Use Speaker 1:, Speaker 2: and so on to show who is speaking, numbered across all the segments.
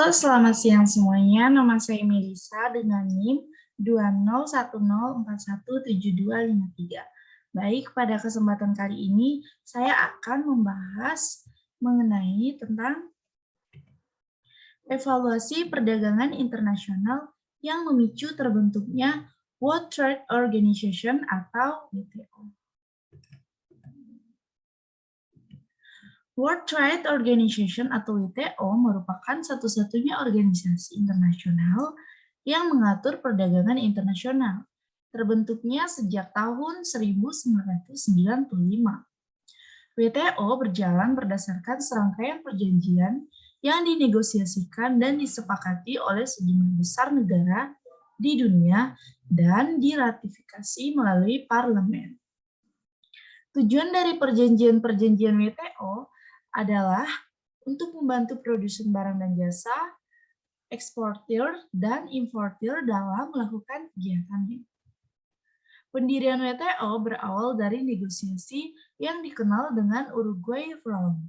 Speaker 1: Halo, selamat siang semuanya. Nama saya Melisa dengan NIM 20104172553. Baik, pada kesempatan kali ini saya akan membahas mengenai tentang evaluasi perdagangan internasional yang memicu terbentuknya World Trade Organization atau WTO. World Trade Organization atau WTO merupakan satu-satunya organisasi internasional yang mengatur perdagangan internasional. Terbentuknya sejak tahun 1995. WTO berjalan berdasarkan serangkaian perjanjian yang dinegosiasikan dan disepakati oleh sejumlah besar negara di dunia dan diratifikasi melalui parlemen. Tujuan dari perjanjian-perjanjian WTO adalah untuk membantu produsen barang dan jasa, eksportir, dan importir dalam melakukan kegiatannya. Pendirian WTO berawal dari negosiasi yang dikenal dengan Uruguay Round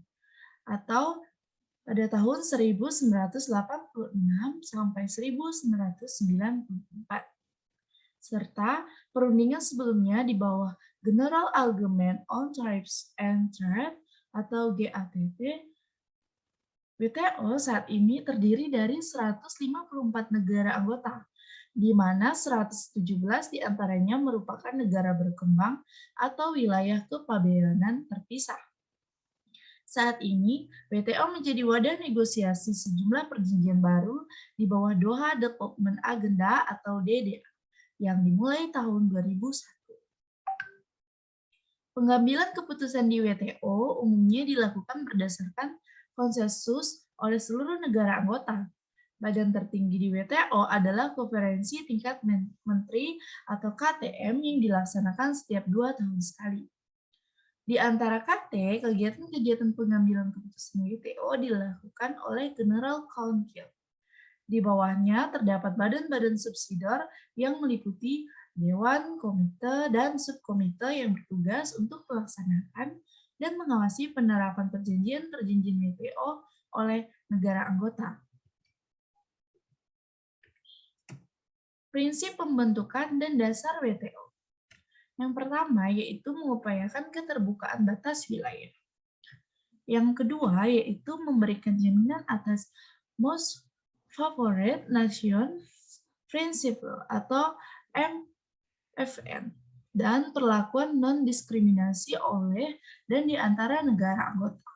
Speaker 1: atau pada tahun 1986 sampai 1994, serta perundingan sebelumnya di bawah General Agreement on Tariffs and Trade atau GATT. WTO saat ini terdiri dari 154 negara anggota, di mana 117 diantaranya merupakan negara berkembang atau wilayah kepabeanan terpisah. Saat ini, WTO menjadi wadah negosiasi sejumlah perjanjian baru di bawah Doha Development Agenda atau DDA yang dimulai tahun 2001. Pengambilan keputusan di WTO umumnya dilakukan berdasarkan konsensus oleh seluruh negara anggota. Badan tertinggi di WTO adalah Konferensi Tingkat Menteri atau KTM yang dilaksanakan setiap 2 tahun sekali. Di antara KT, kegiatan-kegiatan pengambilan keputusan WTO dilakukan oleh General Council. Di bawahnya terdapat badan-badan subsidiar yang meliputi Dewan, Komite, dan Subkomite yang bertugas untuk melaksanakan dan mengawasi penerapan perjanjian-perjanjian WTO oleh negara anggota. Prinsip pembentukan dan dasar WTO. Yang pertama yaitu mengupayakan keterbukaan batas wilayah. Yang kedua yaitu memberikan jaminan atas Most Favored Nation Principle atau MFN dan perlakuan non-diskriminasi oleh dan di antara negara anggota.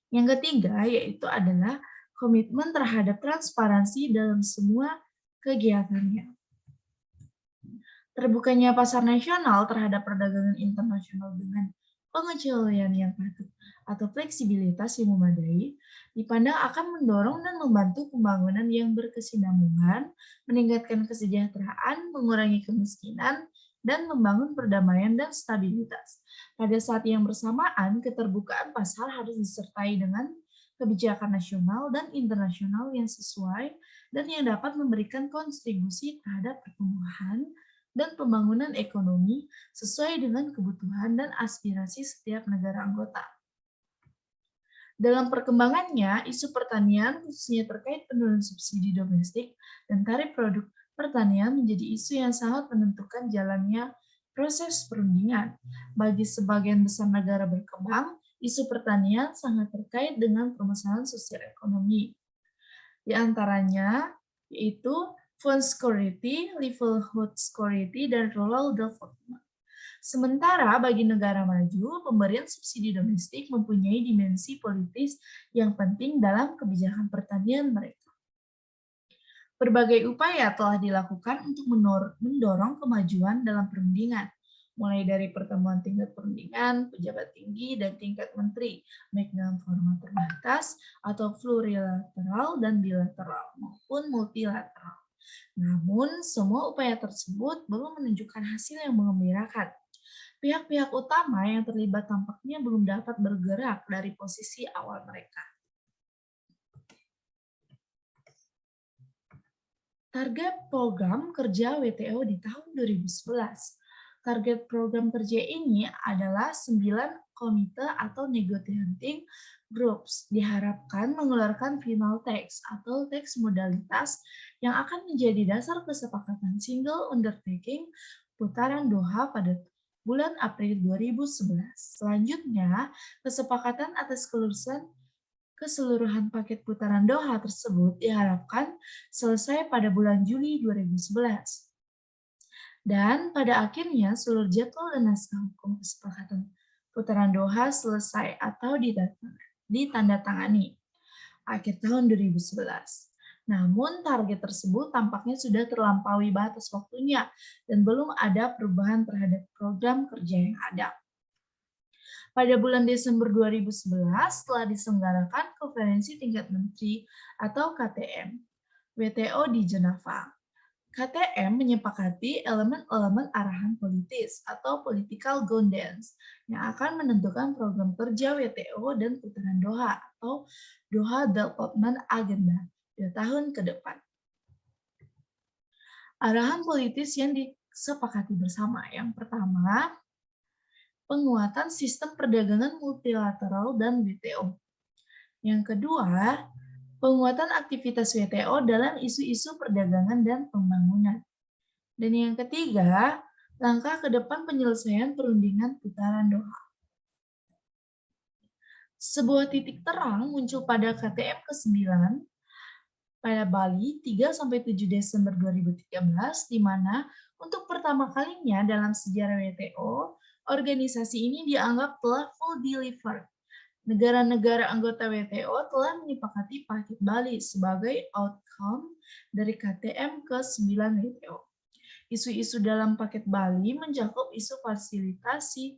Speaker 1: Yang ketiga yaitu adalah komitmen terhadap transparansi dalam semua kegiatannya. Terbukanya pasar nasional terhadap perdagangan internasional dengan pengecualian yang patut atau fleksibilitas yang memadai dipandang akan mendorong dan membantu pembangunan yang berkesinambungan, meningkatkan kesejahteraan, mengurangi kemiskinan, dan membangun perdamaian dan stabilitas. Pada saat yang bersamaan, keterbukaan pasar harus disertai dengan kebijakan nasional dan internasional yang sesuai dan yang dapat memberikan kontribusi terhadap pertumbuhan dan pembangunan ekonomi sesuai dengan kebutuhan dan aspirasi setiap negara anggota. Dalam perkembangannya, isu pertanian khususnya terkait penurunan subsidi domestik dan tarif produk pertanian menjadi isu yang sangat menentukan jalannya proses perundingan. Bagi sebagian besar negara berkembang, isu pertanian sangat terkait dengan permasalahan sosial ekonomi. Di antaranya yaitu food security, livelihood security, dan rural development. Sementara bagi negara maju, pemberian subsidi domestik mempunyai dimensi politis yang penting dalam kebijakan pertanian mereka. Berbagai upaya telah dilakukan untuk mendorong kemajuan dalam perundingan, mulai dari pertemuan tingkat perundingan, pejabat tinggi, dan tingkat menteri, baik dalam format terbatas atau plurilateral dan bilateral maupun multilateral. Namun, semua upaya tersebut belum menunjukkan hasil yang menggembirakan. Pihak-pihak utama yang terlibat tampaknya belum dapat bergerak dari posisi awal mereka. Target program kerja WTO di tahun 2011. Target program kerja ini adalah 9,5 komite atau negotiating groups diharapkan mengeluarkan final text atau teks modalitas yang akan menjadi dasar kesepakatan single undertaking putaran Doha pada bulan April 2011. Selanjutnya, kesepakatan atas keseluruhan paket putaran Doha tersebut diharapkan selesai pada bulan Juli 2011. Dan pada akhirnya seluruh jadwal dan naskah hukum kesepakatan putaran Doha selesai atau ditandatangani akhir tahun 2011. Namun target tersebut tampaknya sudah terlampaui batas waktunya dan belum ada perubahan terhadap program kerja yang ada. Pada bulan Desember 2011 telah diselenggarakan konferensi tingkat menteri atau KTM WTO di Jeneva. KTM menyepakati elemen-elemen arahan politis atau political guidance yang akan menentukan program kerja WTO dan putaran Doha atau Doha Development Agenda 2 tahun ke depan. Arahan politis yang disepakati bersama. Yang pertama, penguatan sistem perdagangan multilateral dan WTO. Yang kedua, penguatan aktivitas WTO dalam isu-isu perdagangan dan pembangunan. Dan yang ketiga, langkah ke depan penyelesaian perundingan putaran Doha. Sebuah titik terang muncul pada KTM ke-9 pada Bali 3-7 Desember 2013, di mana untuk pertama kalinya dalam sejarah WTO, organisasi ini dianggap telah full delivered. Negara-negara anggota WTO telah menyepakati paket Bali sebagai outcome dari KTM ke-9 WTO. Isu-isu dalam paket Bali mencakup isu fasilitasi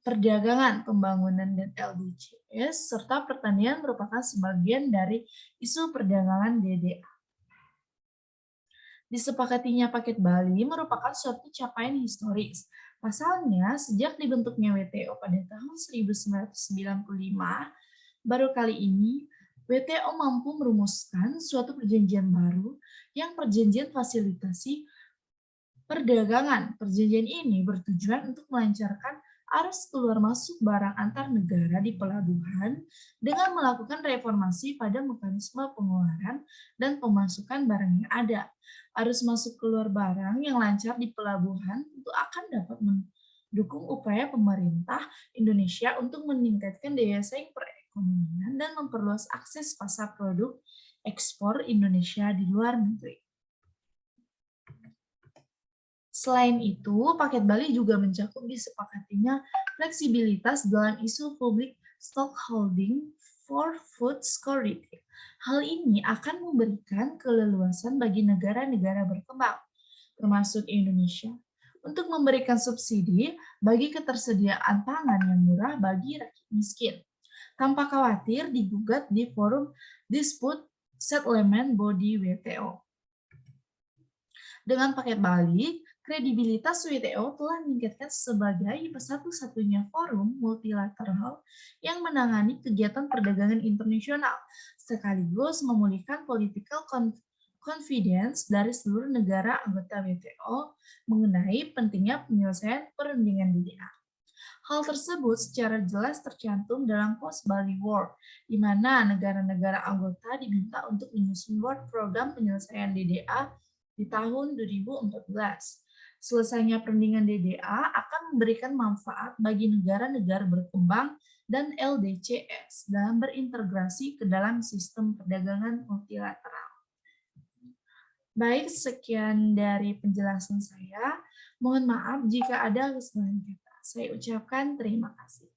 Speaker 1: perdagangan, pembangunan, dan LDCs, serta pertanian merupakan sebagian dari isu perdagangan DDA. Disepakatinya paket Bali merupakan suatu capaian historis. Pasalnya, sejak dibentuknya WTO pada tahun 1995, baru kali ini WTO mampu merumuskan suatu perjanjian baru yang perjanjian fasilitasi perdagangan. Perjanjian ini bertujuan untuk melancarkan arus keluar masuk barang antar negara di pelabuhan dengan melakukan reformasi pada mekanisme pengeluaran dan pemasukan barang yang ada. Arus masuk keluar barang yang lancar di pelabuhan tentu akan dapat mendukung upaya pemerintah Indonesia untuk meningkatkan daya saing perekonomian dan memperluas akses pasar produk ekspor Indonesia di luar negeri. Selain itu, paket Bali juga mencakup disepakatinya fleksibilitas dalam isu public stockholding for food security. Hal ini akan memberikan keleluasan bagi negara-negara berkembang, termasuk Indonesia, untuk memberikan subsidi bagi ketersediaan pangan yang murah bagi rakyat miskin, tanpa khawatir digugat di forum dispute settlement body WTO. Dengan paket Bali, kredibilitas WTO telah meningkatkan sebagai satu-satunya forum multilateral yang menangani kegiatan perdagangan internasional, sekaligus memulihkan political confidence dari seluruh negara anggota WTO mengenai pentingnya penyelesaian perundingan DDA. Hal tersebut secara jelas tercantum dalam Post-Bali War, di mana negara-negara anggota diminta untuk menyusun World Program penyelesaian DDA di tahun 2014. Selesainya perundingan DDA akan memberikan manfaat bagi negara-negara berkembang dan LDCs dalam berintegrasi ke dalam sistem perdagangan multilateral. Baik, sekian dari penjelasan saya. Mohon maaf jika ada kesalahan kata. Saya ucapkan terima kasih.